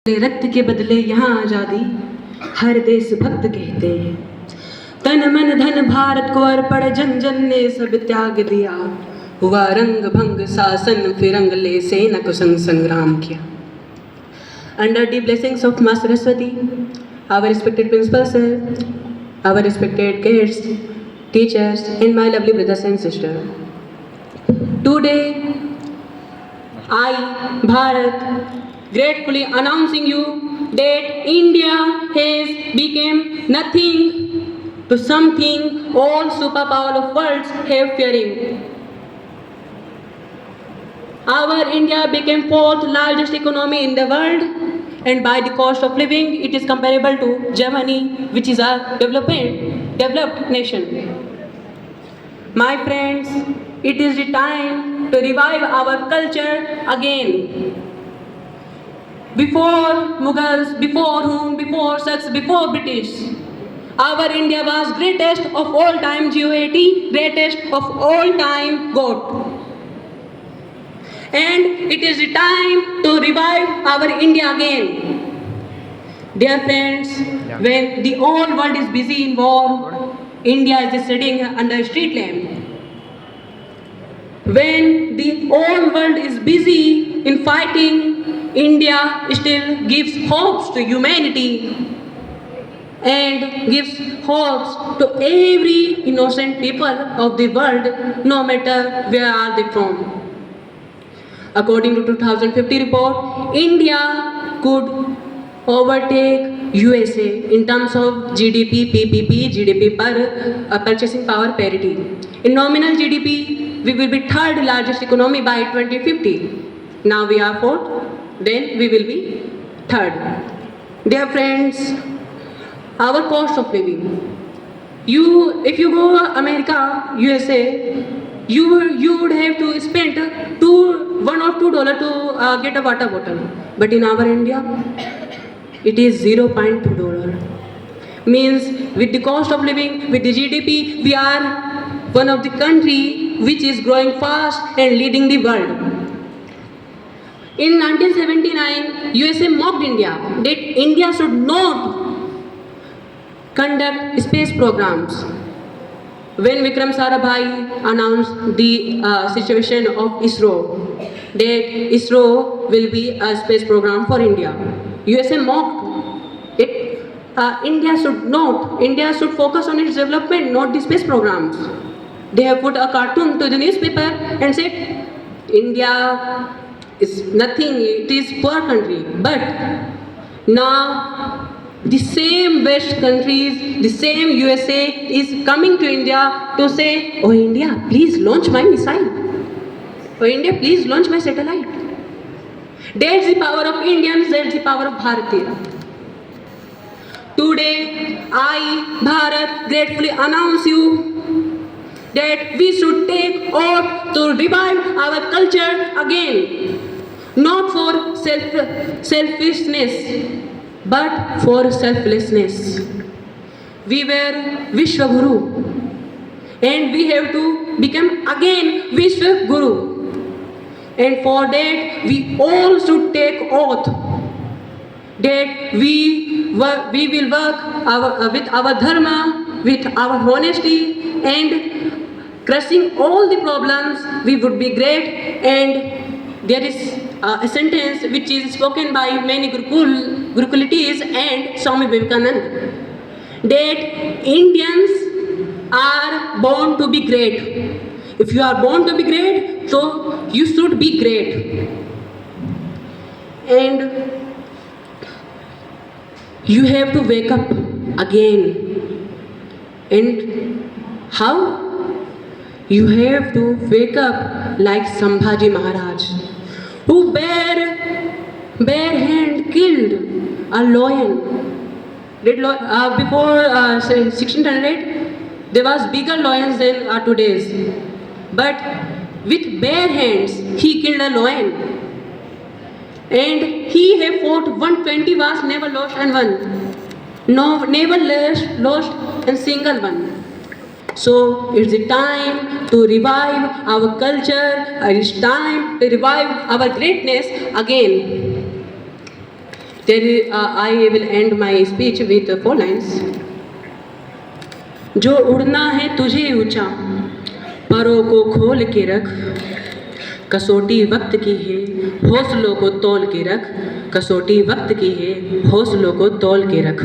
रक्त के बदले यहाँ आजादी हर देशभक्त कहते हैं। तन मन धन भारत को अर्पण, जन जन ने सब त्याग दिया। हुआ रंग भंग शासन, फिरंगले सेना को संग संग्राम किया। Under the blessings of Master Saraswati, our respected principal sir, our respected guests, teachers, and my lovely brothers and sisters. Today, I, Bharat, gratefully announcing you that India has become nothing to something all superpower of worlds have fearing. Our India became fourth largest economy in the world, and by the cost of living, it is comparable to Germany, which is a developed nation. My friends, it is the time to revive our culture again. Before Mughals, before whom, before Sikhs, before British, our India was greatest of all time GOAT, greatest of all time GOAT. And it is the time to revive our India again. Dear friends, when the whole world is busy in war, India is sitting under a street lamp. When the whole world is busy in fighting, India still gives hopes to humanity and gives hopes to every innocent people of the world, no matter where are they from. According to 2050 report, India could overtake USA in terms of GDP, PPP, GDP per purchasing power parity. In nominal GDP, we will be third largest economy by 2050. Now we are fourth, then we will be third. Dear friends, our cost of living. If you go to America, USA, you would have to spend $1 or $2 to get a water bottle. But in our India, it is $0.2. Means with the cost of living, with the GDP, we are one of the country which is growing fast and leading the world. In 1979, USA mocked India that India should not conduct space programs. When Vikram Sarabhai announced the situation of ISRO, that ISRO will be a space program for India, USA mocked it. India should focus on its development, not the space programs. They have put a cartoon to the newspaper and said, India is nothing, it is poor country. But now the same West countries, the same USA is coming to India to say, oh India, please launch my missile. Oh India, please launch my satellite. That's the power of Indians, that's the power of Bharatiya. Today, I, Bharat, gratefully announce you that we should take oath to revive our culture again. Not for selfishness, but for selflessness. We were Vishwaguru, and we have to become again Vishwaguru. And for that, we all should take oath that we will work with our dharma, with our honesty, and crushing all the problems, we would be great. And there is a sentence which is spoken by many Gurukulitis and Swami Vivekananda, that Indians are born to be great. If you are born to be great, so you should be great. And you have to wake up again. And how? You have to wake up like Sambhaji Maharaj, who bare hand killed a lion. Before 1600, there was bigger lions than today's. But with bare hands, he killed a lion. And he have fought 120 wars, never lost and won. No, never lost and single one. So it's the time to revive our culture. It's time to revive our greatness again. I will end my speech with 4 lines. जो उड़ना है तुझे ऊंचा, परों को खोल के रख, कसौटी वक्त की है, हौसलों को तौल के रख, कसौटी वक्त की है, हौसलों को तौल के रख।